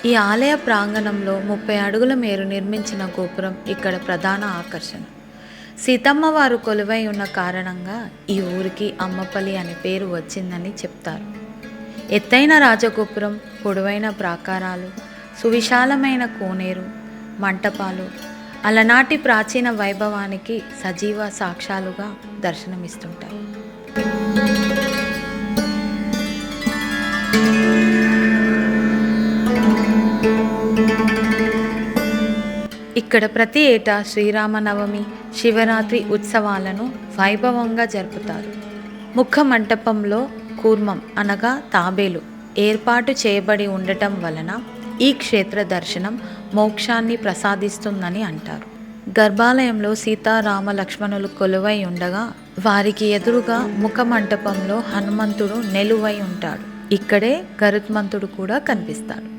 ఈ ఆలయ ప్రాంగణంలో 30 అడుగుల మేర నిర్మించిన గోపురం ఇక్కడ ప్రధాన ఆకర్షణ. సీతమ్మ వారు కొలువై ఉన్న కారణంగా ఈ ఊరికి అమ్మపల్లి అనే పేరు వచ్చిందని చెప్తారు. ఎత్తైన రాజగోపురం, పొడవైన ప్రాకారాలు, సువిశాలమైన కోనేరు, మంటపాలు అలనాటి ప్రాచీన వైభవానికి సజీవ సాక్ష్యాలుగా దర్శనమిస్తుంటాయి. ఇక్కడ ప్రతి ఏటా శ్రీరామనవమి, శివరాత్రి ఉత్సవాలను వైభవంగా జరుపుతారు. ముఖ మంటపంలో కూర్మం అనగా తాబేలు ఏర్పాటు చేయబడి ఉండటం వలన ఈ క్షేత్ర దర్శనం మోక్షాన్ని ప్రసాదిస్తుందని అంటారు. గర్భాలయంలో సీతారామ లక్ష్మణులు కొలువై ఉండగా వారికి ఎదురుగా ముఖ మంటపంలో హనుమంతుడు నెలువై ఉంటాడు. ఇక్కడే గరుత్మంతుడు కూడా కనిపిస్తాడు.